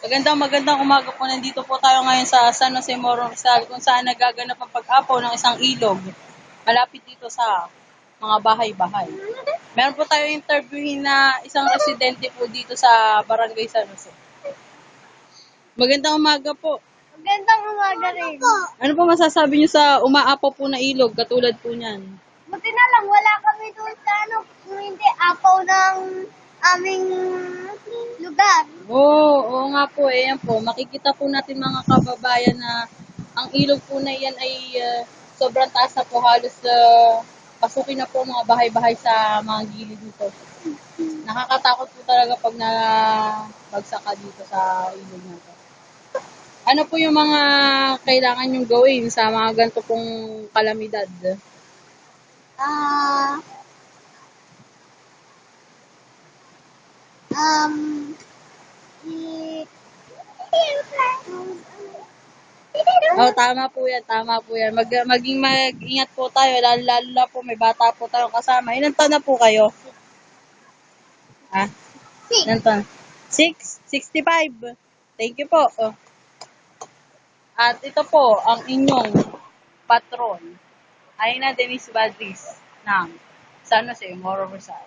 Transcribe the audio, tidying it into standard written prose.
Magandang umaga po. Nandito po tayo ngayon sa San Jose Morro Rizal kung saan nagaganap ang pag-apaw ng isang ilog malapit dito sa mga bahay-bahay. Meron po tayo interviewin na isang residente po dito sa Barangay San Jose. Magandang umaga po. Magandang umaga rin. Ano po masasabi niyo sa umaapaw po na ilog katulad po niyan? Buti na lang, wala kami doon sa kung hindi apaw ng aming lugar. Oo nga po eh. Yan po. Makikita po natin mga kababayan na ang ilog po na yan ay sobrang taas na po. Halos pasukin na po mga bahay-bahay sa mga gilid dito. Nakakatakot po talaga pag nabagsak ka dito sa ilog na to. Ano po yung mga kailangan yung gawin sa mga ganito pong kalamidad? Ah, i- Oh, tama po yan, tama po yan. Maging mag-ingat po tayo, lalo na po may bata po tayong kasama. Ilan taon na po kayo? Ah, ilan taon? 65. Thank you po. Oh. At ito po, ang inyong patron, Aina Denise Badris ng San Jose, Morro Rizal.